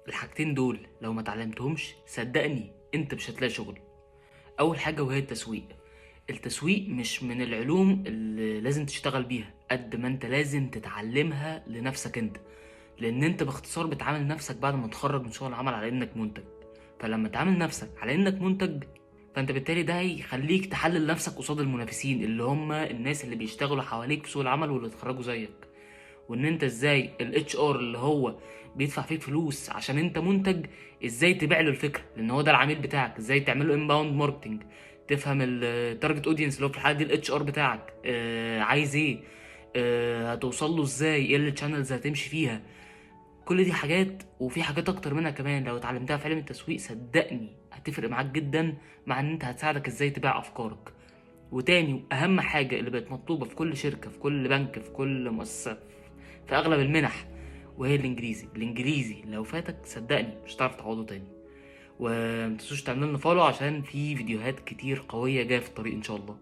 الحاجتين دول لو ما اتعلمتهمش صدقني انت مش هتلاقي شغل. اول حاجه وهي التسويق. التسويق مش من العلوم اللي لازم تشتغل بيها قد ما انت لازم تتعلمها لنفسك انت، لان انت باختصار بتعامل نفسك بعد ما تخرج من سوق العمل على انك منتج. فلما تعامل نفسك على انك منتج، فانت بالتالي ده هيخليك تحلل نفسك قصاد المنافسين اللي هم الناس اللي بيشتغلوا حواليك في سوق العمل واللي اتخرجوا زيك. وان انت ازاي الاتش ار اللي هو بيدفع فيك فلوس عشان انت منتج، ازاي تبيع له الفكره لان هو ده العميل بتاعك، ازاي تعمل له انباوند ماركتنج، تفهم التارجت اودينس اللي هو في الحاله دي الاتش ار بتاعك عايز ايه، هتوصل له ازاي، ايه الشانلز هتمشي فيها. كل دي حاجات وفي حاجات اكتر منها كمان لو اتعلمتها في علم التسويق صدقني هتفرق معاك جدا، مع ان انت هتساعدك ازاي تبيع افكارك. وتاني واهم حاجه اللي بقت مطلوبه في كل شركه في كل بنك في كل مؤسسه في اغلب المنح، وهي الانجليزي لو فاتك صدقني مش هتعرف تعوضه تاني. ومتنسوش تعملوا لنا فولو عشان في فيديوهات كتير قويه جايه في الطريق ان شاء الله.